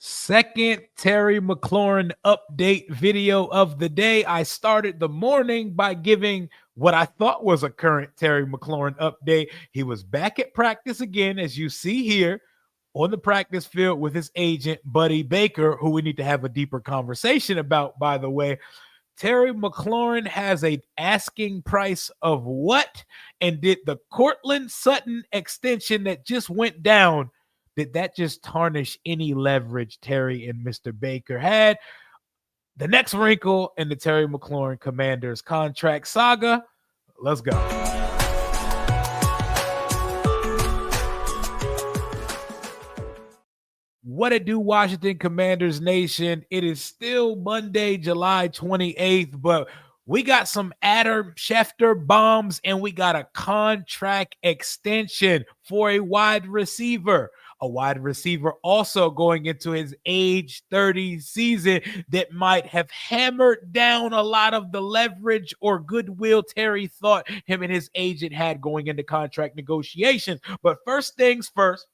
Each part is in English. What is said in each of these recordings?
Second Terry McLaurin update video of the day. I started the morning by giving what I thought was a current Terry McLaurin update. He was back at practice again, as you see here on the practice field with his agent, Buddy Baker, who we need to have a deeper conversation about, by the way. Terry McLaurin has a asking price of what? And did the Courtland Sutton extension that just went down, did that just tarnish any leverage Terry and Mr. Baker had? The next wrinkle in the Terry McLaurin Commanders contract saga. Let's go. What it do, Washington Commanders Nation? It is still Monday, July 28th, but we got some Adam Schefter bombs and we got a contract extension for a wide receiver. A wide receiver also going into his age 30 season that might have hammered down a lot of the leverage or goodwill Terry thought him and his agent had going into contract negotiations. But first things first,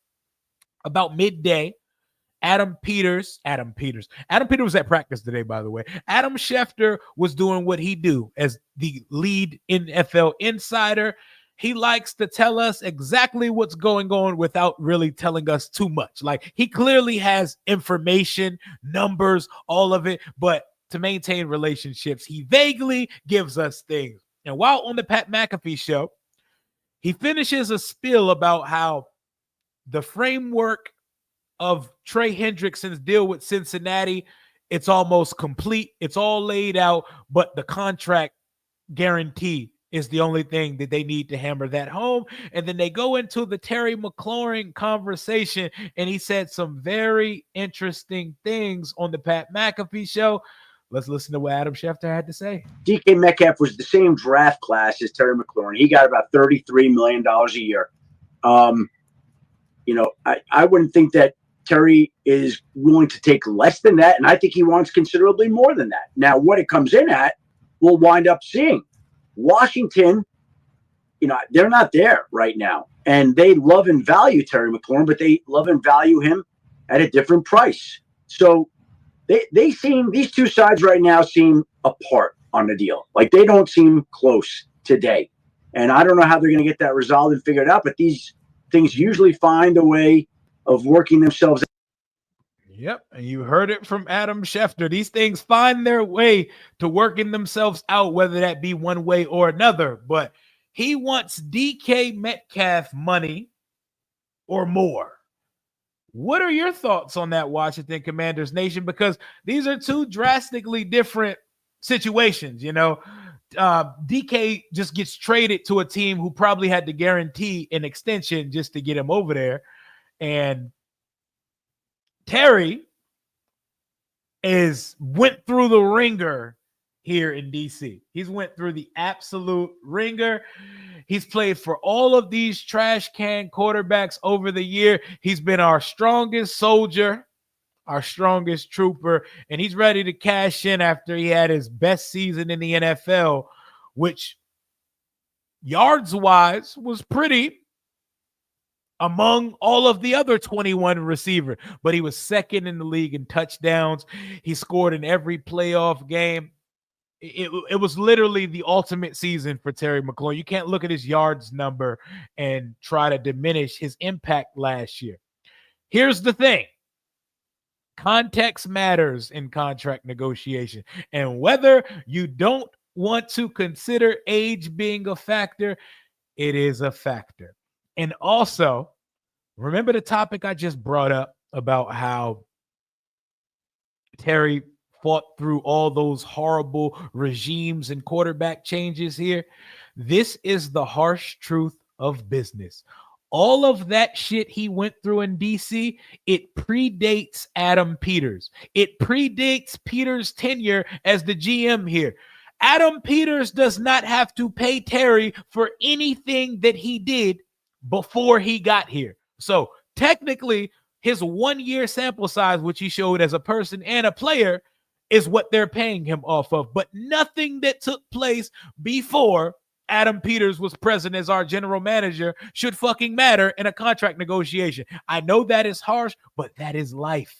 about midday, Adam Peters was at practice today, by the way. Adam Schefter was doing what he do as the lead NFL insider. He likes to tell us exactly what's going on without really telling us too much. Like, he clearly has information, numbers, all of it, but to maintain relationships, he vaguely gives us things. And while on the Pat McAfee show, he finishes a spiel about how the framework of Trey Hendrickson's deal with Cincinnati, it's almost complete. It's all laid out, but the contract guarantee is the only thing that they need to hammer that home. And then they go into the Terry McLaurin conversation, and he said some very interesting things on the Pat McAfee show. Let's listen to what Adam Schefter had to say. DK Metcalf was the same draft class as Terry McLaurin. He got about $33 million a year. I wouldn't think that Terry is willing to take less than that, and I think he wants considerably more than that. Now, what it comes in at, we'll wind up seeing. Washington, they're not there right now, and they love and value Terry McLaurin, but they love and value him at a different price. So they seem, these two sides right now seem apart on the deal. Like, they don't seem close today, and I don't know how they're going to get that resolved and figured out, but these things usually find a way of working themselves out. Yep, and you heard it from Adam Schefter. These things find their way to working themselves out, whether that be one way or another. But he wants DK Metcalf money or more. What are your thoughts on that, Washington Commanders Nation? Because these are two drastically different situations. DK just gets traded to a team who probably had to guarantee an extension just to get him over there. And Terry went through the ringer here in DC. He's went through the absolute ringer. He's played for all of these trash can quarterbacks over the year. He's been our strongest soldier, our strongest trooper, and he's ready to cash in after he had his best season in the NFL, which yards-wise was pretty among all of the other 21 receivers, but he was second in the league in touchdowns. He scored in every playoff game. It was literally the ultimate season for Terry McLaurin. You can't look at his yards number and try to diminish his impact last year. Here's the thing. Context matters in contract negotiation. And whether you don't want to consider age being a factor, it is a factor. And also, remember the topic I just brought up about how Terry fought through all those horrible regimes and quarterback changes here? This is the harsh truth of business. All of that shit he went through in DC, it predates Adam Peters. It predates Peters' tenure as the GM here. Adam Peters does not have to pay Terry for anything that he did before he got here. So technically, his 1 year sample size, which he showed as a person and a player, is what they're paying him off of. But nothing that took place before Adam Peters was present as our general manager should fucking matter in a contract negotiation. I know that is harsh, but that is life.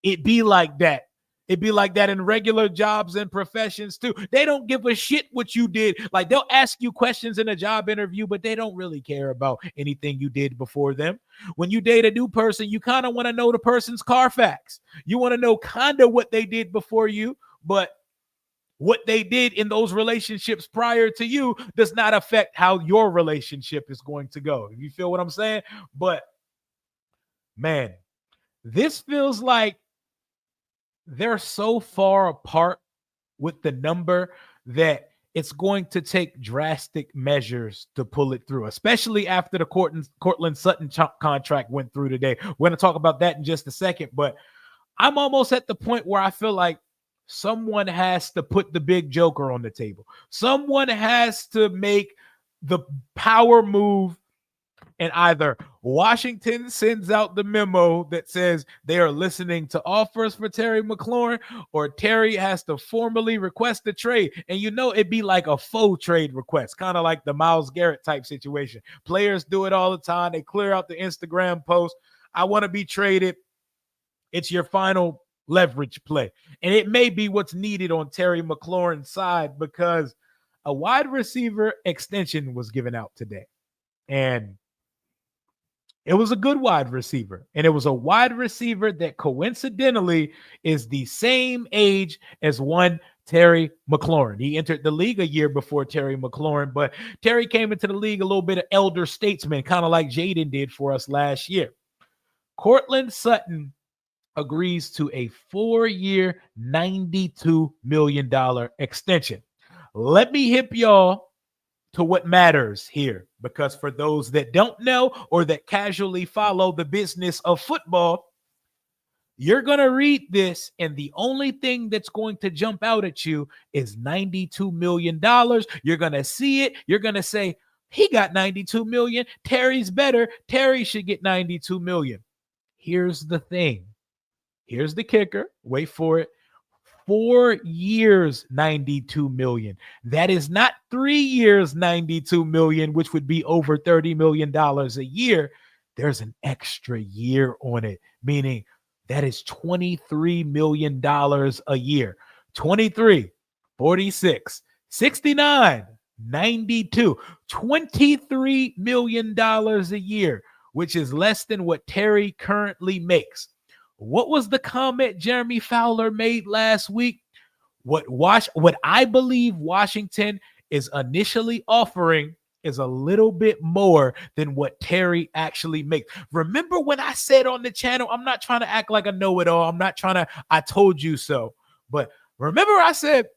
It be like that. It'd be like that in regular jobs and professions too. They don't give a shit what you did. Like they'll ask you questions in a job interview, but they don't really care about anything you did before them. When you date a new person, you kind of want to know the person's Carfax. You want to know kind of what they did before you, but what they did in those relationships prior to you does not affect how your relationship is going to go. You feel what I'm saying? But man, this feels like they're so far apart with the number that it's going to take drastic measures to pull it through, especially after the Courtland Sutton contract went through today. We're going to talk about that in just a second, but I'm almost at the point where I feel like someone has to put the big joker on the table. Someone has to make the power move, and either Washington sends out the memo that says they are listening to offers for Terry McLaurin, or Terry has to formally request a trade. And it'd be like a faux trade request, kind of like the Myles Garrett type situation. Players do it all the time. They clear out the Instagram post. I want to be traded. It's your final leverage play. And it may be what's needed on Terry McLaurin's side, because a wide receiver extension was given out today. And it was a good wide receiver. And it was a wide receiver that coincidentally is the same age as one Terry McLaurin. He entered the league a year before Terry McLaurin, but Terry came into the league a little bit of elder statesman, kind of like Jaden did for us last year. Courtland Sutton agrees to a 4-year, $92 million extension. Let me hip y'all to what matters here, because for those that don't know or that casually follow the business of football, you're going to read this and the only thing that's going to jump out at you is $92 million. You're going to see it. You're going to say, he got $92 million. Terry's better. Terry should get $92 million. Here's the thing. Here's the kicker. Wait for it. 4 years, $92 million. That is not 3 years, $92 million, which would be over $30 million a year. There's an extra year on it, meaning that is $23 million a year. 23, 46, 69, 92, $23 million a year, which is less than what Terry currently makes. What was the comment Jeremy Fowler made last week? What I believe Washington is initially offering is a little bit more than what Terry actually makes. Remember when I said on the channel, I'm not trying to act like a know-it-all. I'm not trying to, I told you so. But remember I said,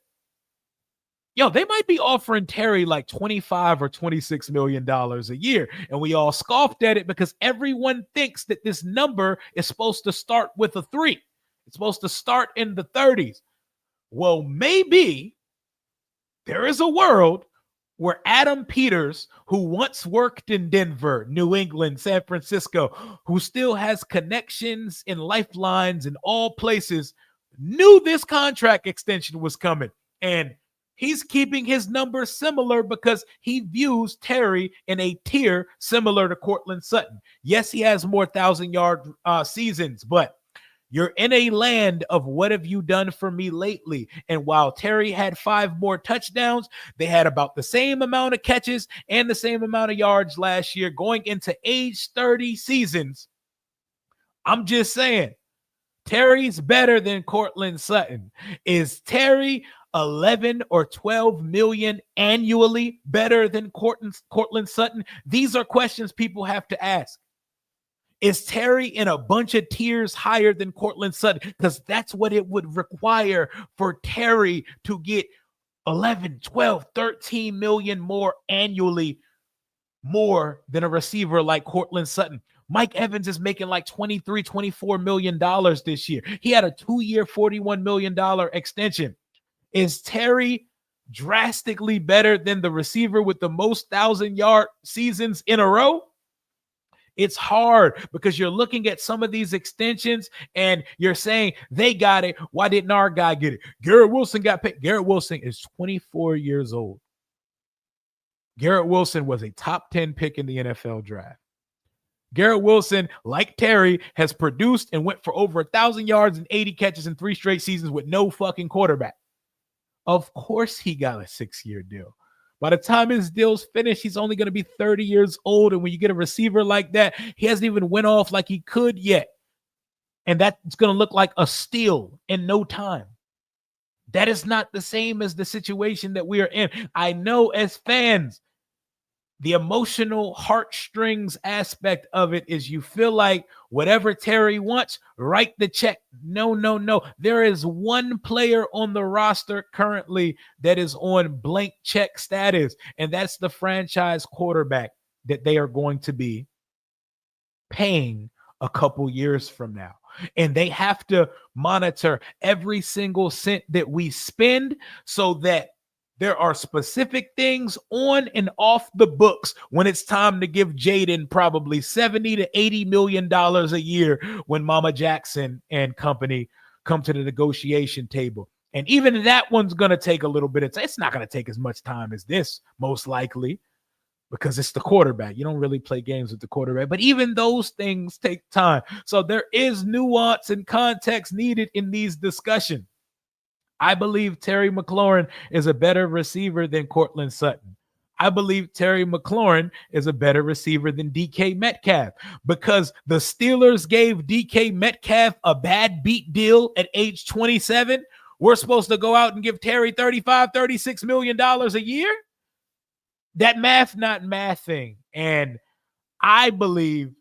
they might be offering Terry like $25 or $26 million a year. And we all scoffed at it because everyone thinks that this number is supposed to start with a 3. It's supposed to start in the 30s. Well, maybe there is a world where Adam Peters, who once worked in Denver, New England, San Francisco, who still has connections and lifelines in all places, knew this contract extension was coming. And he's keeping his numbers similar because he views Terry in a tier similar to Courtland Sutton. Yes, he has more 1,000-yard seasons, but you're in a land of what have you done for me lately? And while Terry had 5 more touchdowns, they had about the same amount of catches and the same amount of yards last year going into age 30 seasons. I'm just saying, Terry's better than Courtland Sutton. Is Terry 11 or 12 million annually better than Courtland Sutton? These are questions people have to ask. Is Terry in a bunch of tiers higher than Courtland Sutton? Because that's what it would require for Terry to get 11, 12, 13 million more annually, more than a receiver like Courtland Sutton. Mike Evans is making like $23, $24 million this year. He had a 2-year, $41 million extension. Is Terry drastically better than the receiver with the most 1,000-yard seasons in a row? It's hard because you're looking at some of these extensions and you're saying they got it. Why didn't our guy get it? Garrett Wilson got paid. Garrett Wilson is 24 years old. Garrett Wilson was a top 10 pick in the NFL draft. Garrett Wilson, like Terry, has produced and went for over 1,000 yards and 80 catches in 3 straight seasons with no fucking quarterback. Of course he got a 6-year deal. By the time his deal's finished, he's only going to be 30 years old. And when you get a receiver like that, he hasn't even went off like he could yet. And that's going to look like a steal in no time. That is not the same as the situation that we are in. I know as fans, the emotional heartstrings aspect of it is you feel like whatever Terry wants, write the check. No. There is one player on the roster currently that is on blank check status, and that's the franchise quarterback that they are going to be paying a couple years from now. And they have to monitor every single cent that we spend so that there are specific things on and off the books when it's time to give Jaden probably $70 to $80 million a year when Mama Jackson and company come to the negotiation table. And even that one's going to take a little bit of time. It's not going to take as much time as this, most likely, because it's the quarterback. You don't really play games with the quarterback. But even those things take time. So there is nuance and context needed in these discussions. I believe Terry McLaurin is a better receiver than Courtland Sutton. I believe Terry McLaurin is a better receiver than DK Metcalf because the Steelers gave DK Metcalf a bad beat deal at age 27. We're supposed to go out and give Terry $35, $36 million a year? That math not mathing. And I believe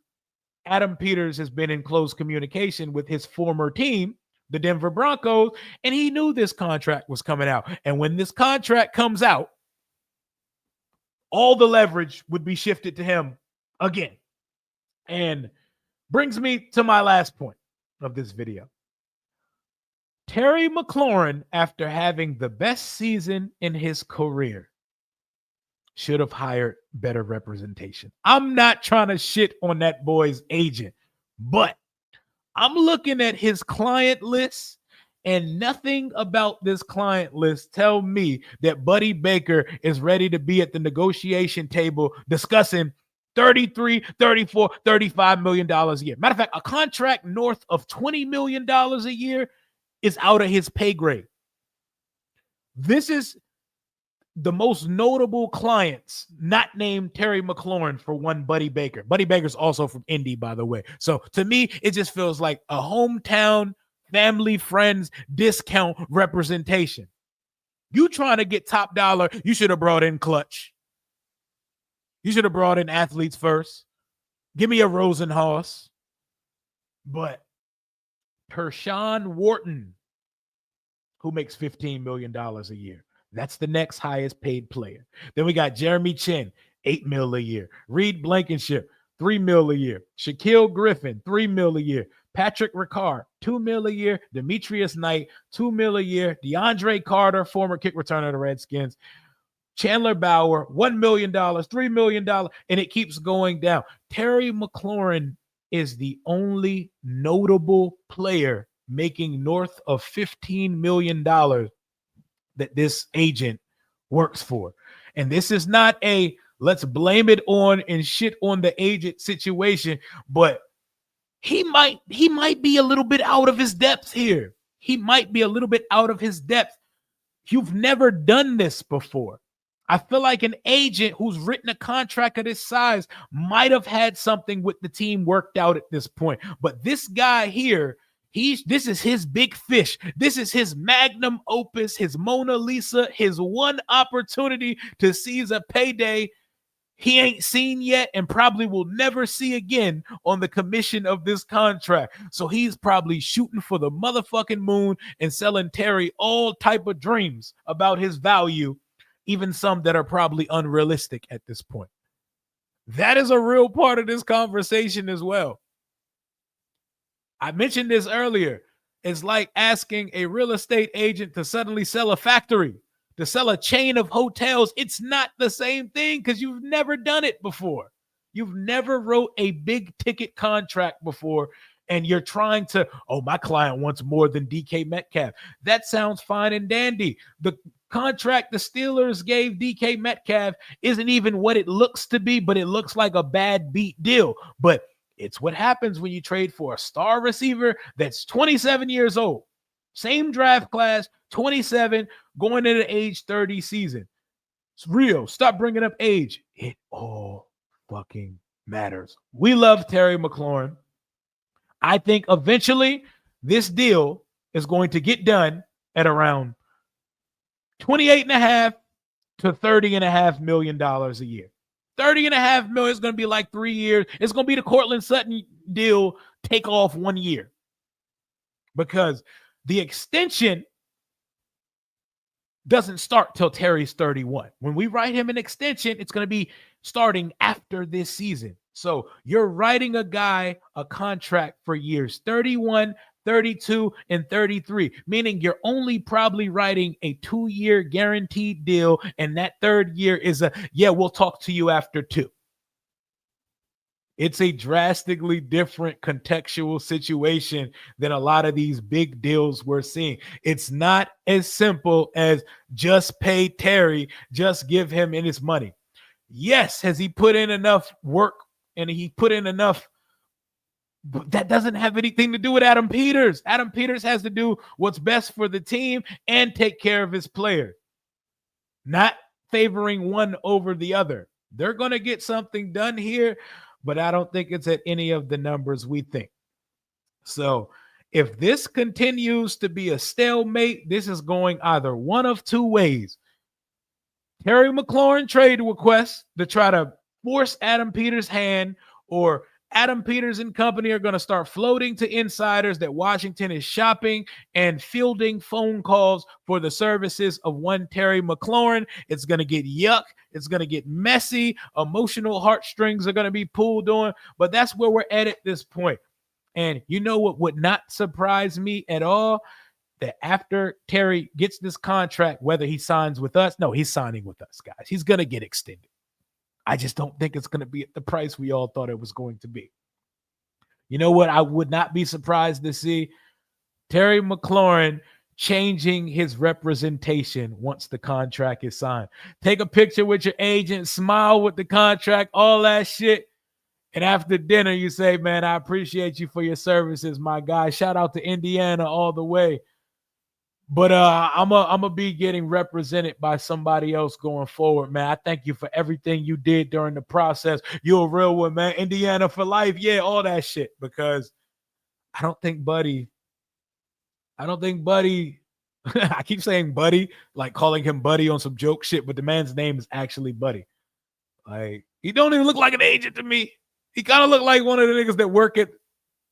Adam Peters has been in close communication with his former team, the Denver Broncos, and he knew this contract was coming out. And when this contract comes out, all the leverage would be shifted to him again. And brings me to my last point of this video. Terry McLaurin, after having the best season in his career, should have hired better representation. I'm not trying to shit on that boy's agent, but I'm looking at his client list, and nothing about this client list tell me that Buddy Baker is ready to be at the negotiation table discussing $33, $34, $35 million a year. Matter of fact, a contract north of $20 million a year is out of his pay grade. This is the most notable clients not named Terry McLaurin for one Buddy Baker. Buddy Baker's also from Indy, by the way. So to me, it just feels like a hometown, family, friends, discount representation. You trying to get top dollar, you should have brought in Clutch. You should have brought in Athletes First. Give me a Rosenhaus. But Tershawn Wharton, who makes $15 million a year. That's the next highest paid player. Then we got Jeremy Chin, $8 million a year. Reed Blankenship, $3 million a year. Shaquille Griffin, $3 million a year. Patrick Ricard, $2 million a year. Demetrius Knight, $2 million a year. DeAndre Carter, former kick returner of the Redskins. Chandler Bauer, $1 million, $3 million, and it keeps going down. Terry McLaurin is the only notable player making north of $15 million that this agent works for. And this is not a let's blame it on and shit on the agent situation, but he might be a little bit out of his depth here. He might be a little bit out of his depth. You've never done this before. I feel like an agent who's written a contract of this size might have had something with the team worked out at this point. But this guy here, this is his big fish. This is his magnum opus, his Mona Lisa, his one opportunity to seize a payday he ain't seen yet and probably will never see again on the commission of this contract. So he's probably shooting for the motherfucking moon and selling Terry all type of dreams about his value, even some that are probably unrealistic at this point. That is a real part of this conversation as well. I mentioned this earlier. It's like asking a real estate agent to suddenly sell a factory, to sell a chain of hotels. It's not the same thing because you've never done it before. You've never wrote a big ticket contract before, and you're trying to, my client wants more than DK Metcalf. That sounds fine and dandy. The contract the Steelers gave DK Metcalf isn't even what it looks to be, but it looks like a bad beat deal. But It's what happens when you trade for a star receiver that's 27 years old. Same draft class, 27, going into the age 30 season. It's real. Stop bringing up age. It all fucking matters. We love Terry McLaurin. I think eventually this deal is going to get done at around 28.5 to $30.5 million a year. 30.5 million is going to be like 3 years. It's going to be the Courtland Sutton deal take off 1 year, because the extension doesn't start till Terry's 31. When we write him an extension, it's going to be starting after this season. So you're writing a guy a contract for years 31, 32, and 33, meaning you're only probably writing a 2-year guaranteed deal. And that third year is we'll talk to you after 2. It's a drastically different contextual situation than a lot of these big deals we're seeing. It's not as simple as just pay Terry, just give him in his money. Yes, has he put in enough work and he put in enough? But that doesn't have anything to do with Adam Peters. Adam Peters has to do what's best for the team and take care of his player, not favoring one over the other. They're going to get something done here, but I don't think it's at any of the numbers we think. So if this continues to be a stalemate, this is going either one of 2 ways. Terry McLaurin trade requests to try to force Adam Peters' hand, or Adam Peters and company are going to start floating to insiders that Washington is shopping and fielding phone calls for the services of one Terry McLaurin. It's going to get yuck. It's going to get messy. Emotional heartstrings are going to be pulled on, but that's where we're at this point. And you know what would not surprise me at all? That after Terry gets this contract, whether he signs with us, no, he's signing with us, guys. He's going to get extended. I just don't think it's going to be at the price we all thought it was going to be. You know what? I would not be surprised to see Terry McLaurin changing his representation once the contract is signed. Take a picture with your agent, smile with the contract, all that shit. And after dinner, you say, man, I appreciate you for your services, my guy. Shout out to Indiana all the way. But I'm a be getting represented by somebody else going forward, man. I thank you for everything you did during the process. You're a real one, man. Indiana for life. Yeah, all that shit. Because I don't think Buddy, I keep saying Buddy, like calling him Buddy on some joke shit, but the man's name is actually Buddy. Like, he don't even look like an agent to me. He kind of looked like one of the niggas that work at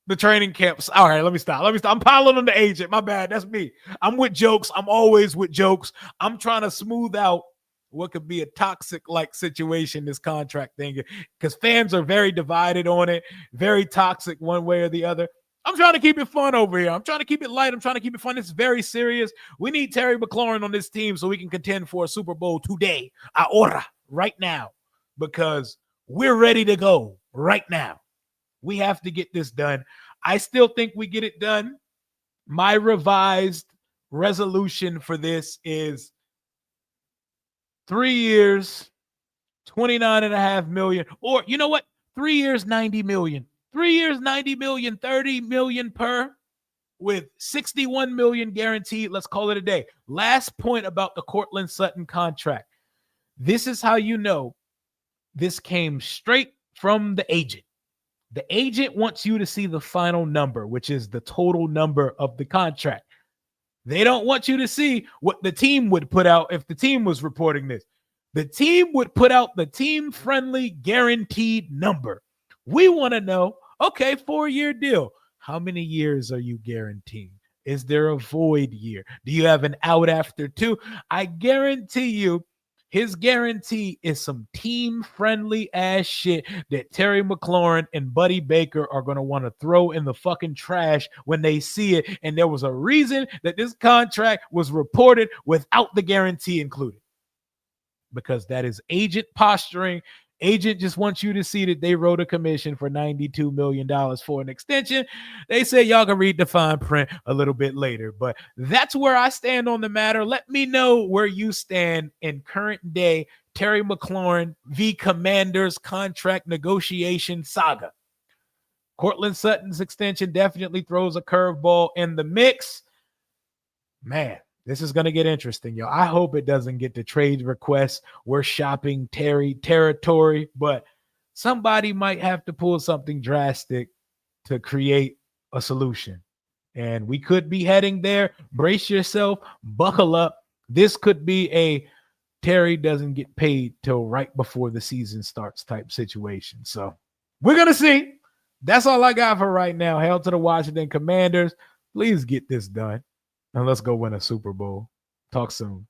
the training camps. All right, let me stop. I'm piling on the agent. My bad. That's me. I'm with jokes. I'm always with jokes. I'm trying to smooth out what could be a toxic like situation, this contract thing, because fans are very divided on it, very toxic one way or the other. I'm trying to keep it fun over here. I'm trying to keep it light. I'm trying to keep it fun. It's very serious. We need Terry McLaurin on this team so we can contend for a Super Bowl today, ahora, right now, because we're ready to go right now. We have to get this done. I still think we get it done. My revised resolution for this is 3 years, 29.5 million. Or you know what? 3 years, 90 million. 3 years, 90 million, 30 million per, with 61 million guaranteed. Let's call it a day. Last point about the Courtland Sutton contract. This is how you know this came straight from the agent. The agent wants you to see the final number, which is the total number of the contract. They don't want you to see what the team would put out if the team was reporting this. The team would put out the team-friendly guaranteed number. We want to know, okay, 4-year deal. How many years are you guaranteeing? Is there a void year? Do you have an out after 2? I guarantee you, his guarantee is some team-friendly ass shit that Terry McLaurin and Buddy Baker are going to want to throw in the fucking trash when they see it. And there was a reason that this contract was reported without the guarantee included. Because that is agent posturing. Agent just wants you to see that they wrote a commission for $92 million for an extension. They say y'all can read the fine print a little bit later. But that's where I stand on the matter. Let me know where you stand in current day Terry McLaurin v. Commanders contract negotiation saga. Courtland Sutton's extension definitely throws a curveball in the mix. Man, this is going to get interesting, yo. I hope it doesn't get to trade requests. We're shopping Terry territory, but somebody might have to pull something drastic to create a solution. And we could be heading there. Brace yourself, buckle up. This could be a Terry doesn't get paid till right before the season starts type situation. So we're going to see. That's all I got for right now. Hail to the Washington Commanders. Please get this done. And let's go win a Super Bowl. Talk soon.